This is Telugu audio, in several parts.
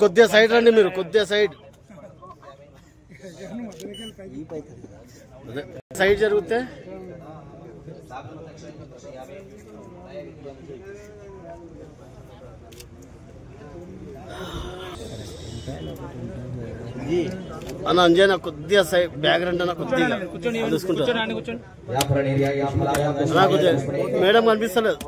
కొద్దిగా సైడ్ రండి, మీరు కొద్దిగా సైడ్ సైడ్ జరిగితే అన్న అంజనా కొద్దిగా సైడ్ బ్యాక్గ్రౌండ్ అన్న కొద్దిగా మేడం కనిపిస్తలేదు.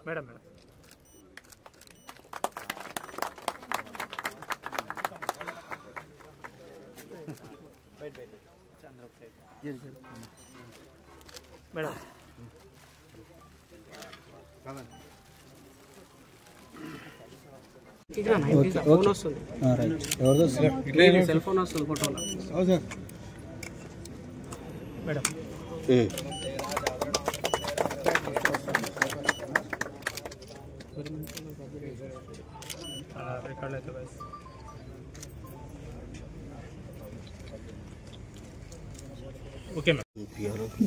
మేడం మేడం ఫోన్ వస్తుంది, సెల్ ఫోన్ వస్తుంది ఫోటోలో మేడం.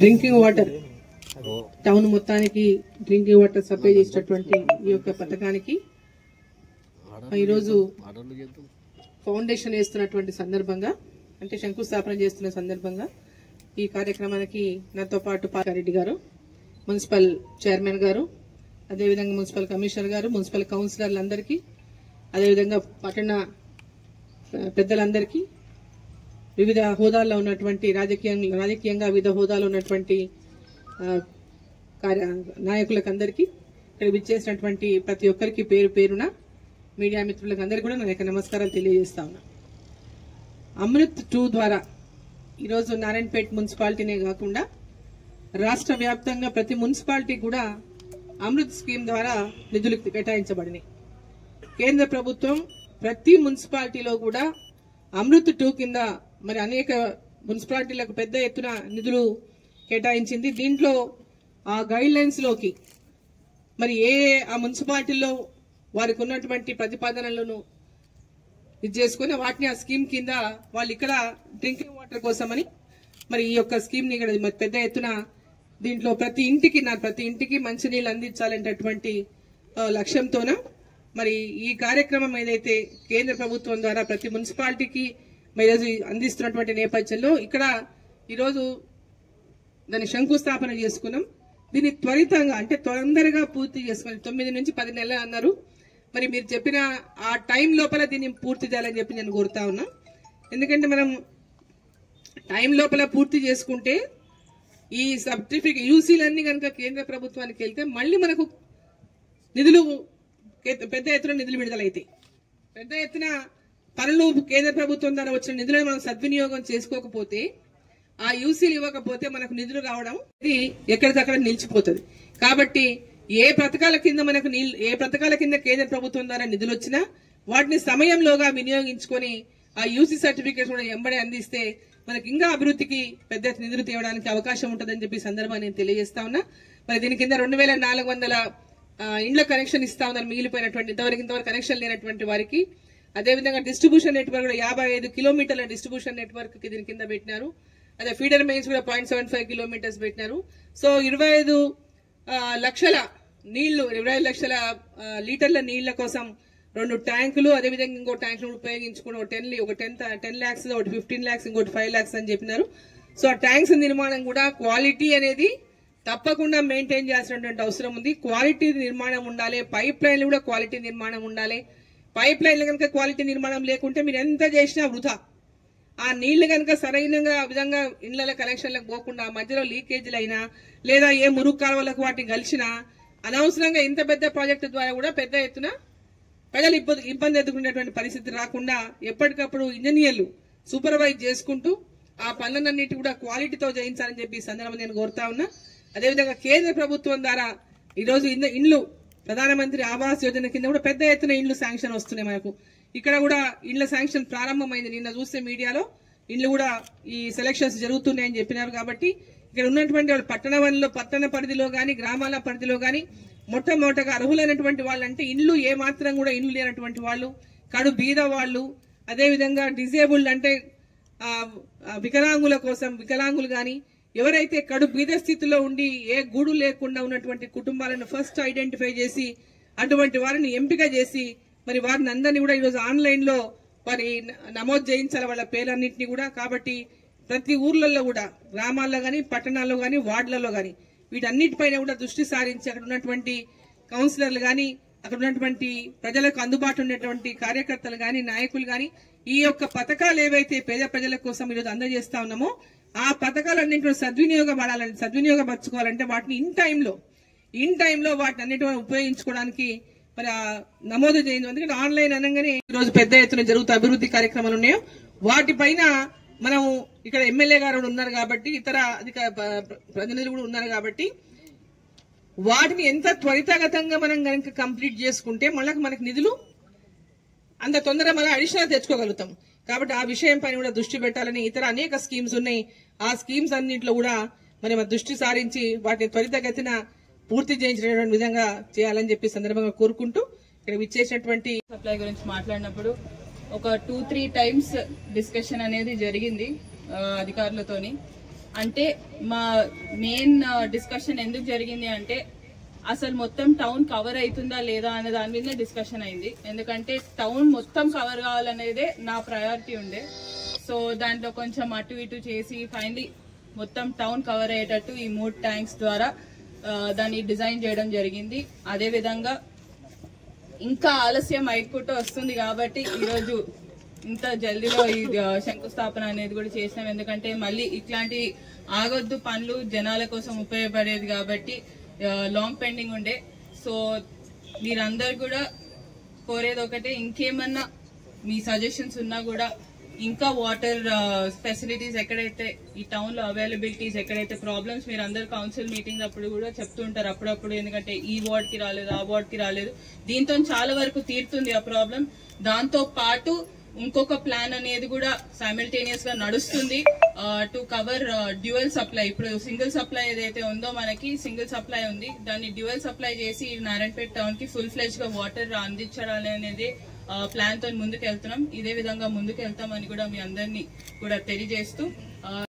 డ్రింకింగ్ వాటర్ టౌన్ మొత్తానికి డ్రింకింగ్ వాటర్ సప్లై చేసినటువంటి ఈ యొక్క పథకానికి ఈరోజు ఫౌండేషన్ వేస్తున్నటువంటి సందర్భంగా, అంటే శంకుస్థాపన చేస్తున్న సందర్భంగా ఈ కార్యక్రమానికి నాతో పాటు పాకారెడ్డి గారు, మున్సిపల్ చైర్మన్ గారు, అదేవిధంగా మున్సిపల్ కమిషనర్ గారు, మున్సిపల్ కౌన్సిలర్లందరికీ, అదేవిధంగా పట్టణ పెద్దలందరికీ, వివిధ హోదాల్లో ఉన్నటువంటి రాజకీయంగా వివిధ హోదాలో ఉన్నటువంటి నాయకులకు అందరికీ, ఇక్కడ విచ్చేసినటువంటి ప్రతి ఒక్కరికి పేరు పేరున మీడియా మిత్రులకు అందరికీ కూడా నా యొక్క నమస్కారాలు తెలియజేస్తా ఉన్నా. అమృత్ 2 ద్వారా ఈరోజు నారాయణపేట మున్సిపాలిటీనే కాకుండా రాష్ట్ర వ్యాప్తంగా ప్రతి మున్సిపాలిటీ కూడా అమృత్ స్కీమ్ ద్వారా నిధులు కేటాయించబడినాయి. కేంద్ర ప్రభుత్వం ప్రతి మున్సిపాలిటీలో కూడా అమృత్ 2 కింద మరి అనేక మున్సిపాలిటీలకు పెద్ద ఎత్తున నిధులు కేటాయించింది. దీంట్లో ఆ గైడ్ లైన్స్ లోకి మరి ఆ మున్సిపాలిటీల్లో వారికి ఉన్నటువంటి ప్రతిపాదనలను ఇది చేసుకుని వాటిని ఆ స్కీమ్ కింద వాళ్ళు ఇక్కడ డ్రింకింగ్ వాటర్ కోసమని మరి ఈ యొక్క స్కీమ్ ని ఇక్కడ పెద్ద ఎత్తున దీంట్లో ప్రతి ఇంటికి మంచినీళ్ళు అందించాలనేటటువంటి లక్ష్యంతోన మరి ఈ కార్యక్రమం ఏదైతే కేంద్ర ప్రభుత్వం ద్వారా ప్రతి మున్సిపాలిటీకి ఈరోజు అందిస్తున్నటువంటి నేపథ్యంలో ఇక్కడ ఈరోజు దాన్ని శంకుస్థాపన చేసుకున్నాం. దీన్ని త్వరితంగా అంటే తొందరగా పూర్తి చేసుకుని 9 నుంచి 10 నెలలు అన్నారు. మరి మీరు చెప్పిన ఆ టైం లోపల దీన్ని పూర్తి చేయాలని చెప్పి నేను కోరుతా ఉన్నా. ఎందుకంటే మనం టైం లోపల పూర్తి చేసుకుంటే ఈ సర్టిఫికేట్ యూసీలన్నీ కనుక కేంద్ర ప్రభుత్వానికి వెళ్తే మళ్ళీ మనకు నిధులు పెద్ద ఎత్తున నిధులు విడుదలైతాయి. పెద్ద ఎత్తున పనులు కేంద్ర ప్రభుత్వం ద్వారా వచ్చిన నిధులను మనం సద్వినియోగం చేసుకోకపోతే, ఆ యూసీలు ఇవ్వకపోతే మనకు నిధులు రావడం ఇది ఎక్కడికక్కడ నిలిచిపోతుంది. కాబట్టి ఏ పథకాల కింద కేంద్ర ప్రభుత్వం ద్వారా నిధులు వచ్చినా వాటిని సమయంలోగా వినియోగించుకొని ఆ యూసీ సర్టిఫికేట్ కూడా ఎంబడే అందిస్తే మనకి ఇంకా అభివృద్ధికి పెద్ద నిధులు తేవడానికి అవకాశం ఉంటుందని చెప్పి సందర్భాన్ని నేను తెలియజేస్తా ఉన్నా. మరి దీని కింద 2400 ఇండ్ల కనెక్షన్ ఇస్తా ఉన్నారు మిగిలిపోయినటువంటి ఇంతవరకు కనెక్షన్ లేనటువంటి వారికి. అదేవిధంగా డిస్ట్రిబ్యూషన్ నెట్వర్క్ కూడా 55 కిలోమీటర్ల డిస్ట్రిబ్యూషన్ నెట్వర్క్ కి దీని కింద పెట్టినారు. అదే ఫీడర్ మెయిన్స్ కూడా 0.75 కిలోమీటర్స్ పెట్టినారు. సో 25 లక్షల నీళ్లు, 25 లక్షల లీటర్ల నీళ్ల కోసం 2 ట్యాంకులు, అదేవిధంగా ఇంకో ట్యాంకులు ఉపయోగించుకుని ఒక 10 lakhs, ఒకటి 15 lakhs, ఇంకోటి 5 lakhs అని చెప్పినారు. సో ఆ ట్యాంక్స్ నిర్మాణం కూడా క్వాలిటీ అనేది తప్పకుండా మెయింటైన్ చేయాల్సినటువంటి అవసరం ఉంది. క్వాలిటీ నిర్మాణం ఉండాలి, పైప్ లైన్లు కూడా క్వాలిటీ నిర్మాణం ఉండాలి. పైప్ లైన్లు కనుక క్వాలిటీ నిర్మాణం లేకుంటే మీరు ఎంత చేసినా వృధా. ఆ నీళ్లు కనుక సరైన విధంగా ఇళ్ల కనెక్షన్లకు పోకుండా మధ్యలో లీకేజీలు అయినా లేదా ఏ మురుగు కాలువలకు వాటిని కలిసినా అనవసరంగా ఇంత పెద్ద ప్రాజెక్టు ద్వారా కూడా పెద్ద ఎత్తున ప్రజలు ఇబ్బంది ఎదుర్కొనేటువంటి పరిస్థితి రాకుండా ఎప్పటికప్పుడు ఇంజనీర్లు సూపర్వైజ్ చేసుకుంటూ ఆ పనులన్నిటి కూడా క్వాలిటీతో చేయించాలని చెప్పి ఈ సందర్భంగా నేను కోరుతా ఉన్నా. అదేవిధంగా కేంద్ర ప్రభుత్వం ద్వారా ఈరోజు ఇండ్లు ప్రధానమంత్రి ఆవాస్ యోజన కింద కూడా పెద్ద ఎత్తున ఇండ్లు శాంక్షన్ వస్తున్నాయి. మనకు ఇక్కడ కూడా ఇండ్ల శాంక్షన్ ప్రారంభమైంది. నిన్న చూస్తే మీడియాలో ఇండ్లు కూడా ఈ సెలక్షన్స్ జరుగుతున్నాయని చెప్పినారు. కాబట్టి ఇక్కడ ఉన్నటువంటి వాళ్ళు పట్టణ పరిధిలో గాని గ్రామాల పరిధిలో గాని మొట్టమొదటగా అర్హులైనటువంటి వాళ్ళంటే ఇండ్లు ఏ మాత్రం కూడా ఇండ్లు లేనటువంటి వాళ్ళు, కడు బీద వాళ్ళు, అదేవిధంగా డిజేబుల్డ్ అంటే వికలాంగులు గాని ఎవరైతే కడు బీద స్థితిలో ఉండి ఏ గూడు లేకుండా ఉన్నటువంటి కుటుంబాలను ఫస్ట్ ఐడెంటిఫై చేసి అటువంటి వారిని ఎంపిక చేసి మరి వారిని అందరినీ కూడా ఈరోజు ఆన్లైన్ లో మరి నమోదు చేయించాలి వాళ్ళ పేర్లన్నింటినీ కూడా. కాబట్టి ప్రతి ఊర్లలో కూడా గ్రామాల్లో గాని పట్టణాల్లో గాని వార్డులలో గాని వీటన్నిటిపైన కూడా దృష్టి సారించి అక్కడ ఉన్నటువంటి కౌన్సిలర్లు గాని అక్కడ ఉన్నటువంటి ప్రజలకు అందుబాటులో ఉన్నటువంటి కార్యకర్తలు గాని నాయకులు గాని ఈ యొక్క పథకాలు ఏవైతే పేద ప్రజల కోసం ఈరోజు అందజేస్తా ఉన్నామో ఆ పథకాలన్నింటిలో సద్వినియోగపరచుకోవాలంటే వాటిని ఇన్ టైంలో వాటిని అన్నిటిని ఉపయోగించుకోవడానికి మరి నమోదు చేయండి. ఎందుకంటే ఆన్లైన్ అనగానే ఈరోజు పెద్ద ఎత్తున జరుగుతూ అభివృద్ధి కార్యక్రమాలు ఉన్నాయో వాటిపైన మనం ఇక్కడ ఎమ్మెల్యే గారు ఉన్నారు కాబట్టి ఇతర అధికార ప్రతినిధులు కూడా ఉన్నారు కాబట్టి వాటిని ఎంత త్వరితగతంగా మనం కనుక కంప్లీట్ చేసుకుంటే మళ్ళీ మనకు నిధులు అంత తొందరగా మనం అడిషనల్ తెచ్చుకోగలుగుతాం. కాబట్టి ఆ విషయం పైన కూడా దృష్టి పెట్టాలని ఇతర అనేక స్కీమ్స్ ఉన్నాయి. ఆ స్కీమ్స్ అన్నింటిలో కూడా మనం దృష్టి సారించి వాటిని త్వరితగతిన పూర్తి చేయించినటువంటి విధంగా చేయాలని చెప్పి సందర్భంగా కోరుకుంటూ ఇక్కడ విచ్చేసినటువంటి సప్లై గురించి మాట్లాడినప్పుడు ఒక 2-3 టైమ్స్ డిస్కషన్ అనేది జరిగింది అధికారులతోని. అంటే మా మెయిన్ డిస్కషన్ ఎందుకు జరిగింది అంటే అసలు మొత్తం టౌన్ కవర్ అవుతుందా లేదా అనే దాని మీదనే డిస్కషన్ అయింది. ఎందుకంటే టౌన్ మొత్తం కవర్ కావాలనేదే నా ప్రయారిటీ ఉండే. సో దాంట్లో కొంచెం అటు ఇటు చేసి ఫైనలీ మొత్తం టౌన్ కవర్ అయ్యేటట్టు ఈ 3 ట్యాంక్స్ ద్వారా దాన్ని డిజైన్ చేయడం జరిగింది. అదే విధంగా ఇంకా ఆలస్యం అయిపోతూ వస్తుంది కాబట్టి ఈరోజు ఇంత జల్దీలో ఈ శంకుస్థాపన అనేది కూడా చేసినాం. ఎందుకంటే మళ్ళీ ఇట్లాంటి ఆగొద్దు పనులు జనాల కోసం ఉపయోగపడేది కాబట్టి లాంగ్ పెండింగ్ ఉండే. సో మీరందరు కూడా కోరేది ఒకటే, ఇంకేమన్నా మీ సజెషన్స్ ఉన్నా కూడా ఇంకా వాటర్ ఫెసిలిటీస్ ఎక్కడైతే ఈ టౌన్ లో అవైలబిలిటీస్ ఎక్కడైతే ప్రాబ్లమ్స్ మీరు అందరు కౌన్సిల్ మీటింగ్స్ అప్పుడు కూడా చెప్తుంటారు అప్పుడప్పుడు. ఎందుకంటే ఈ వార్డ్ కి రాలేదు ఆ వార్డ్ కి రాలేదు, దీంతో చాలా వరకు తీరుతుంది ఆ ప్రాబ్లం. దాంతో పాటు ఇంకొక ప్లాన్ అనేది కూడా సైమల్టేనియస్ గా నడుస్తుంది టు కవర్ డ్యూయల్ సప్లై. ఇప్పుడు సింగిల్ సప్లై ఏదైతే ఉందో మనకి సింగిల్ సప్లై ఉంది, దాన్ని డ్యూయల్ సప్లై చేసి నారాయణపేట టౌన్ కి ఫుల్ ఫ్లెజ్ గా వాటర్ అందించాలి అనేది ప్లాన్ తో ముందుకు వెళ్తున్నాం. ఇదే విధంగా ముందుకు వెళ్తామని కూడా మీ అందరినీ కూడా తెలియజేస్తూ